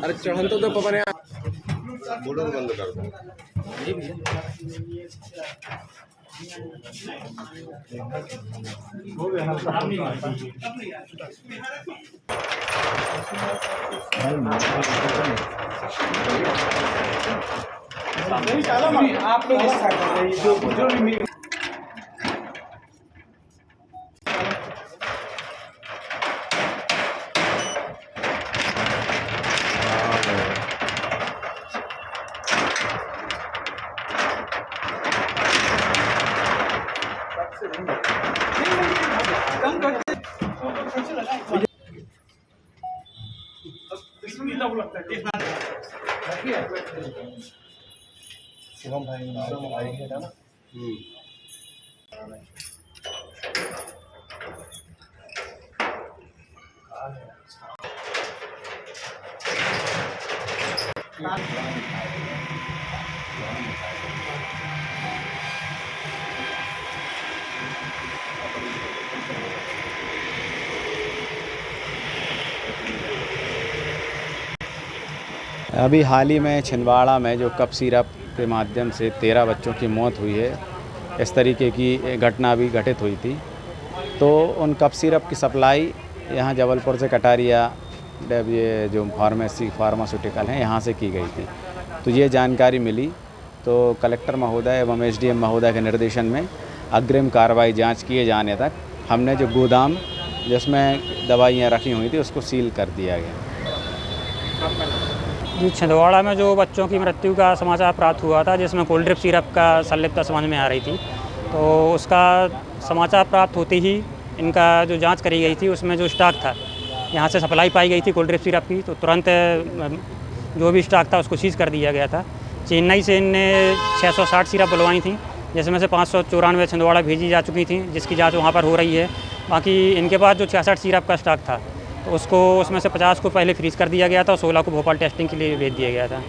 अरे चढ़न तो पापा ने बोर्डर बंद कर दो। आप लोग शिवम भाई है ना। अभी हाल ही में छिंदवाड़ा में जो कप सिरप के माध्यम से 13 बच्चों की मौत हुई है, इस तरीके की घटना भी घटित हुई थी। तो उन कप सिरप की सप्लाई यहाँ जबलपुर से कटारिया ये जो फार्मास्यूटिकल हैं यहाँ से की गई थी। तो ये जानकारी मिली तो कलेक्टर महोदय एवं एसडीएम महोदय के निर्देशन में अग्रिम कार्रवाई जांच किए जाने तक हमने जो गोदाम जिसमें दवाइयाँ रखी हुई थी उसको सील कर दिया गया। जी, छिंदवाड़ा में जो बच्चों की मृत्यु का समाचार प्राप्त हुआ था, जिसमें कोल्ड ड्रिप सिरप का संलिप्तता समझ में आ रही थी, तो उसका समाचार प्राप्त होते ही इनका जो जांच करी गई थी उसमें जो स्टॉक था, यहाँ से सप्लाई पाई गई थी कोल्ड ड्रिप सिरप की, तो तुरंत जो भी स्टॉक था उसको सीज कर दिया गया था। चेन्नई से इनने 660 सिरप बुलवाई थी, जिसमें से 594 छिंदवाड़ा भेजी जा चुकी थी, जिसकी जाँच वहाँ पर हो रही है। बाकी इनके पास जो 66 सिरप का स्टॉक था तो उसको उसमें से 50 को पहले फ्रीज़ कर दिया गया था और 16 को भोपाल टेस्टिंग के लिए भेज दिया गया था।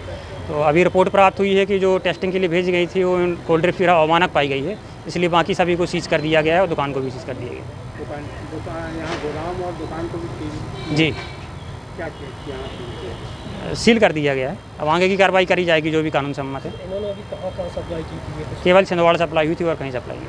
तो अभी रिपोर्ट प्राप्त हुई है कि जो टेस्टिंग के लिए भेजी गई थी वो कोल्ड ड्रिप सिरप अमानक पाई गई है, इसलिए बाकी सभी को सीज कर दिया गया है और दुकान को भी सीज कर दिया गया। दुकान यहाँ गोदाम और दुकान को भी जी, क्या किया? सील कर दिया गया है। अब आगे की कार्रवाई करी जाएगी जो भी कानून सम्मत है। इन्होंने अभी कहाँ सप्लाई की थी? केवल छिंदवाड़ा सप्लाई हुई थी और कहीं सप्लाई नहीं।